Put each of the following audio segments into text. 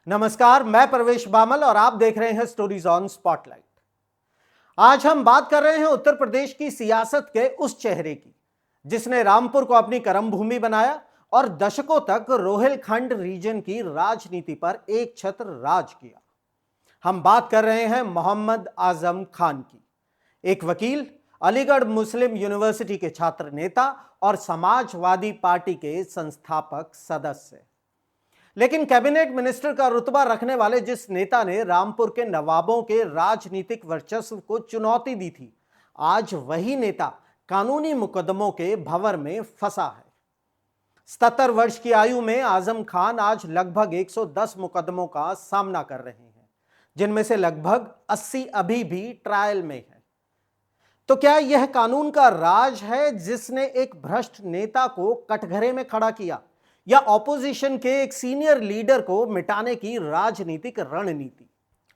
नमस्कार, मैं प्रवेश बामल और आप देख रहे हैं स्टोरीज ऑन स्पॉटलाइट। आज हम बात कर रहे हैं उत्तर प्रदेश की सियासत के उस चेहरे की जिसने रामपुर को अपनी कर्मभूमि बनाया और दशकों तक रोहिलखंड रीजन की राजनीति पर एक छत्र राज किया। हम बात कर रहे हैं मोहम्मद आजम खान की, एक वकील, अलीगढ़ मुस्लिम यूनिवर्सिटी के छात्र नेता और समाजवादी पार्टी के संस्थापक सदस्य। लेकिन कैबिनेट मिनिस्टर का रुतबा रखने वाले जिस नेता ने रामपुर के नवाबों के राजनीतिक वर्चस्व को चुनौती दी थी, आज वही नेता कानूनी मुकदमों के भंवर में फंसा है। 77 वर्ष की आयु में आजम खान आज लगभग 110 मुकदमों का सामना कर रहे हैं, जिनमें से लगभग 80 अभी भी ट्रायल में है। तो क्या यह कानून का राज है जिसने एक भ्रष्ट नेता को कटघरे में खड़ा किया, या ऑपोजिशन के एक सीनियर लीडर को मिटाने की राजनीतिक रणनीति?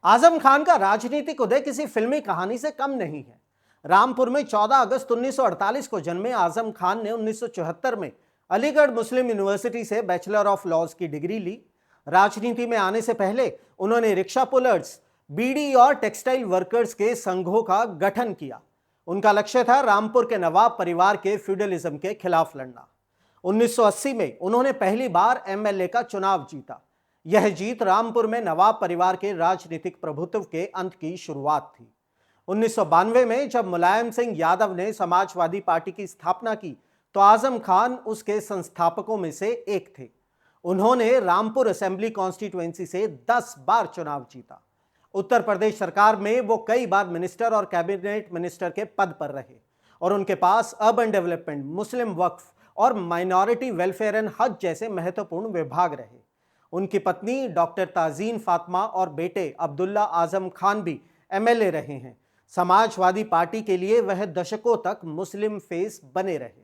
आजम खान का राजनीतिक उदय किसी फिल्मी कहानी से कम नहीं है। रामपुर में 14 अगस्त 1948 को जन्मे आजम खान ने 1974 में अलीगढ़ मुस्लिम यूनिवर्सिटी से बैचलर ऑफ लॉज की डिग्री ली। राजनीति में आने से पहले उन्होंने रिक्शा पुलर्स, बीड़ी और टेक्सटाइल वर्कर्स के संघों का गठन किया। उनका लक्ष्य था रामपुर के नवाब परिवार के फ्यूडलिज्म के खिलाफ लड़ना। 1980 में उन्होंने पहली बार एमएलए का चुनाव जीता। यह जीत रामपुर में नवाब परिवार के राजनीतिक प्रभुत्व के अंत की शुरुआत थी। 1992 में जब मुलायम सिंह यादव ने समाजवादी पार्टी की स्थापना की तो आजम खान उसके संस्थापकों में से एक थे। उन्होंने रामपुर असेंबली कॉन्स्टिट्यूएंसी से 10 बार चुनाव जीता। उत्तर प्रदेश सरकार में वो कई बार मिनिस्टर और कैबिनेट मिनिस्टर के पद पर रहे और उनके पास अर्बन डेवलपमेंट, मुस्लिम वक्फ और माइनॉरिटी वेलफेयर एंड हज जैसे महत्वपूर्ण विभाग रहे। उनकी पत्नी डॉक्टर ताजीन फातिमा और बेटे अब्दुल्ला आजम खान भी एमएलए रहे हैं। समाजवादी पार्टी के लिए वह दशकों तक मुस्लिम फेस बने रहे,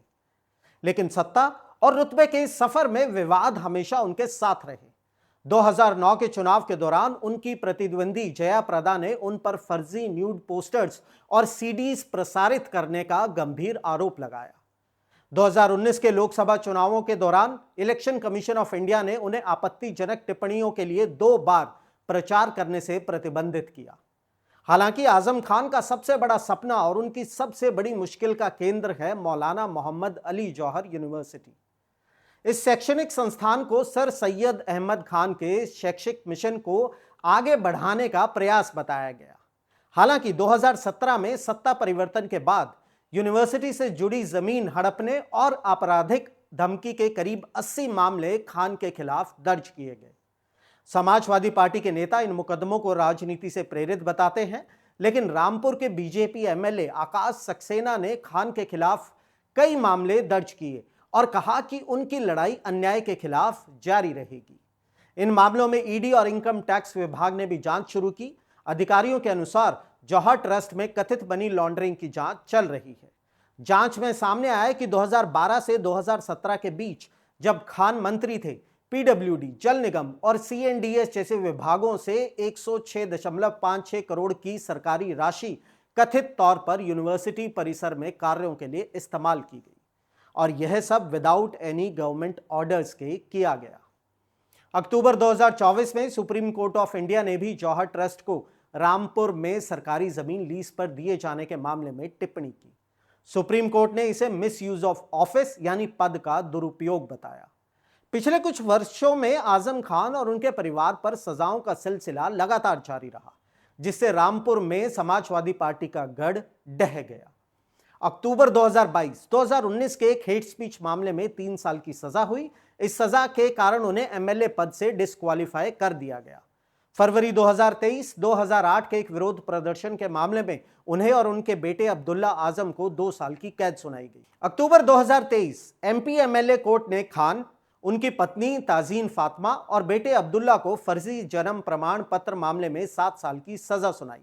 लेकिन सत्ता और रुतबे के सफर में विवाद हमेशा उनके साथ रहे। 2009 के चुनाव के दौरान उनकी प्रतिद्वंदी जया प्रदा ने उन पर फर्जी न्यूड पोस्टर्स और सीडीज प्रसारित करने का गंभीर आरोप लगाया। 2019 के लोकसभा चुनावों के दौरान इलेक्शन कमीशन ऑफ इंडिया ने उन्हें आपत्तिजनक टिप्पणियों के लिए 2 बार प्रचार करने से प्रतिबंधित किया। हालांकि आजम खान का सबसे बड़ा सपना और उनकी सबसे बड़ी मुश्किल का केंद्र है मौलाना मोहम्मद अली जौहर यूनिवर्सिटी। इस शैक्षणिक संस्थान को सर सैयद अहमद खान के शैक्षिक मिशन को आगे बढ़ाने का प्रयास बताया गया। हालांकि 2017 में सत्ता परिवर्तन के बाद यूनिवर्सिटी से जुड़ी जमीन हड़पने और आपराधिक धमकी के करीब 80 मामले खान के खिलाफ दर्ज किए गए। समाजवादी पार्टी के नेता इन मुकदमों को राजनीति से प्रेरित बताते हैं, लेकिन रामपुर के बीजेपी एमएलए आकाश सक्सेना ने खान के खिलाफ कई मामले दर्ज किए और कहा कि उनकी लड़ाई अन्याय के खिलाफ जारी रहेगी। इन मामलों में ईडी और इनकम टैक्स विभाग ने भी जांच शुरू की। अधिकारियों के अनुसार जौहर ट्रस्ट में कथित मनी लॉन्ड्रिंग की जांच चल रही है। जांच में सामने आया कि 2012 से 2017 के बीच जब खान मंत्री थे, पीडब्ल्यूडी, जल निगम और सीएनडीएस जैसे विभागों से 106.56 करोड़ की सरकारी राशि कथित तौर पर यूनिवर्सिटी परिसर में कार्यों के लिए इस्तेमाल की गई, और यह सब विदाउट एनी गवर्नमेंट ऑर्डर्स के किया गया। अक्टूबर 2024 में सुप्रीम कोर्ट ऑफ इंडिया ने भी जौहर ट्रस्ट को रामपुर में सरकारी जमीन लीज पर दिए जाने के मामले में टिप्पणी की। सुप्रीम कोर्ट ने इसे मिस यूज ऑफ ऑफिस यानी पद का दुरुपयोग बताया। पिछले कुछ वर्षों में आजम खान और उनके परिवार पर सजाओं का सिलसिला लगातार जारी रहा, जिससे रामपुर में समाजवादी पार्टी का गढ़ ढह गया। अक्टूबर 2022, 2019 के एक हेट स्पीच मामले में 3 साल की सजा हुई। इस सजा के कारण उन्हें एमएलए पद से डिस्क्वालीफाई कर दिया गया। फरवरी 2023, 2008 के एक विरोध प्रदर्शन के मामले में उन्हें और उनके बेटे अब्दुल्ला आजम को 2 साल की कैद सुनाई गई। अक्टूबर 2023 एमपी एमएलए कोर्ट ने खान, उनकी पत्नी ताजीन फातिमा और बेटे अब्दुल्ला को फर्जी जन्म प्रमाण पत्र मामले में 7 साल की सजा सुनाई।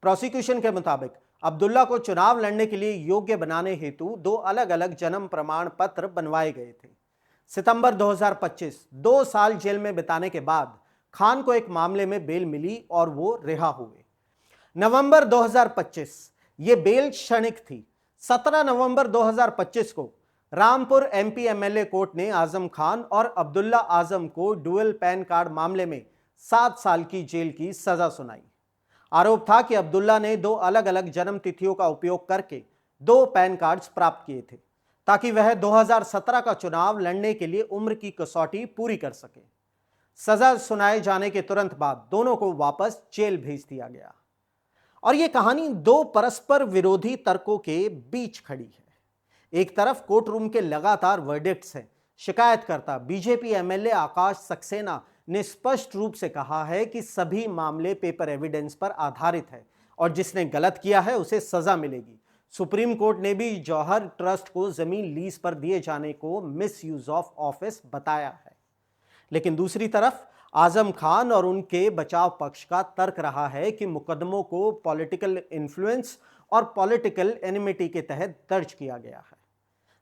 प्रोसिक्यूशन के मुताबिक अब्दुल्ला को चुनाव लड़ने के लिए योग्य बनाने हेतु 2 अलग अलग जन्म प्रमाण पत्र बनवाए गए थे। सितंबर 2025, 2 साल जेल में बिताने के बाद खान को एक मामले में बेल मिली और वो रिहा हुए। नवंबर 2025, ये बेल क्षणिक थी। 17 नवंबर 2025 को रामपुर एमपी एमएलए कोर्ट ने आजम खान और अब्दुल्ला आजम को डुअल पैन कार्ड मामले में 7 साल की जेल की सजा सुनाई। आरोप था कि अब्दुल्ला ने 2 अलग अलग जन्म तिथियों का उपयोग करके 2 पैन कार्ड्स प्राप्त किए थे ताकि वह 2017 का चुनाव लड़ने के लिए उम्र की कसौटी पूरी कर सके। सजा सुनाए जाने के तुरंत बाद दोनों को वापस जेल भेज दिया गया। और यह कहानी 2 परस्पर विरोधी तर्कों के बीच खड़ी है। एक तरफ कोर्ट रूम के लगातार वर्डिक्ट्स हैं। शिकायतकर्ता बीजेपी एमएलए आकाश सक्सेना ने स्पष्ट रूप से कहा है कि सभी मामले पेपर एविडेंस पर आधारित है और जिसने गलत किया है उसे सजा मिलेगी। सुप्रीम कोर्ट ने भी जौहर ट्रस्ट को जमीन लीज पर दिए जाने को मिस यूज ऑफ ऑफिस बताया है। लेकिन दूसरी तरफ आजम खान और उनके बचाव पक्ष का तर्क रहा है कि मुकदमों को पॉलिटिकल इन्फ्लुएंस और पॉलिटिकल एनिमिटी के तहत दर्ज किया गया है।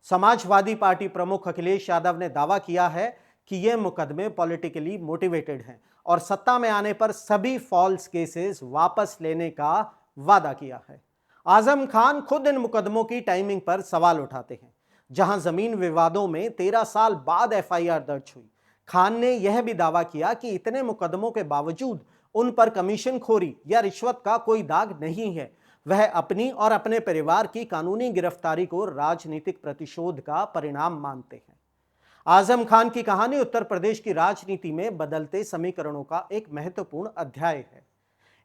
समाजवादी पार्टी प्रमुख अखिलेश यादव ने दावा किया है कि ये मुकदमे पॉलिटिकली मोटिवेटेड हैं और सत्ता में आने पर सभी फॉल्स केसेस वापस लेने का वादा किया है। आजम खान खुद इन मुकदमों की टाइमिंग पर सवाल उठाते हैं। जहां जमीन विवादों में 13 साल बाद एफआईआर दर्ज हुई, खान ने यह भी दावा किया कि इतने मुकदमों के बावजूद उन पर कमीशन खोरी या रिश्वत का कोई दाग नहीं है। वह अपनी और अपने परिवार की कानूनी गिरफ्तारी को राजनीतिक प्रतिशोध का परिणाम मानते हैं। आजम खान की कहानी उत्तर प्रदेश की राजनीति में बदलते समीकरणों का एक महत्वपूर्ण अध्याय है।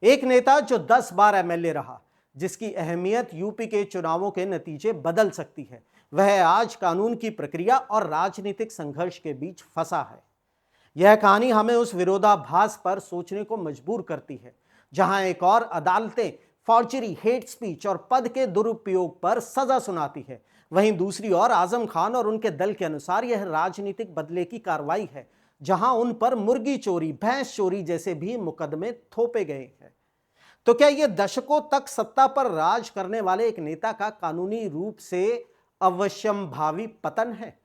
एक नेता जो 10 बार एमएलए रहा, जिसकी अहमियत यूपी के चुनावों के नतीजे बदल सकती है, वह आज कानून की प्रक्रिया और राजनीतिक संघर्ष के बीच फंसा है। यह कहानी हमें उस विरोधाभास पर सोचने को मजबूर करती है जहां एक और अदालतें फॉर्जरी, हेट स्पीच और पद के दुरुपयोग पर सजा सुनाती है, वहीं दूसरी ओर आजम खान और उनके दल के अनुसार यह राजनीतिक बदले की कार्रवाई है जहां उन पर मुर्गी चोरी, भैंस चोरी जैसे भी मुकदमे थोपे गए हैं। तो क्या यह दशकों तक सत्ता पर राज करने वाले एक नेता का कानूनी रूप से अवश्यंभावी पतन है,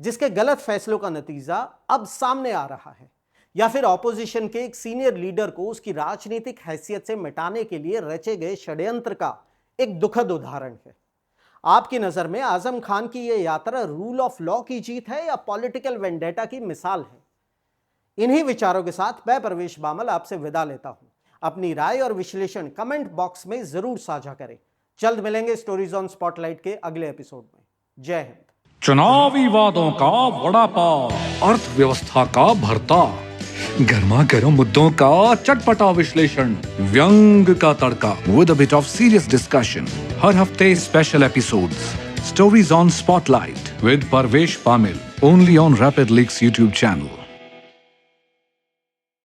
जिसके गलत फैसलों का नतीजा अब सामने आ रहा है, या फिर ऑपोजिशन के एक सीनियर लीडर को उसकी राजनीतिक हैसियत से मिटाने के लिए रचे गए षड्यंत्र का एक दुखद उदाहरण है? आपकी नजर में आजम खान की यह यात्रा रूल ऑफ लॉ की जीत है या पॉलिटिकल वेंडेटा की मिसाल है? इन्हीं विचारों के साथ मैं परवेश बामल आपसे विदा लेता हूं। अपनी राय और विश्लेषण कमेंट बॉक्स में जरूर साझा करें। जल्द मिलेंगे स्टोरीज ऑन स्पॉटलाइट के अगले एपिसोड में। जय हिंद। चुनावी वादों का वड़ा पाव, अर्थव्यवस्था का भरता, गर्मा गर्म मुद्दों का चटपटा विश्लेषण, व्यंग का तड़का with a bit of serious discussion. हर हफ्ते special episodes, stories on spotlight with Parvesh Pamil, only on rapid leaks YouTube channel.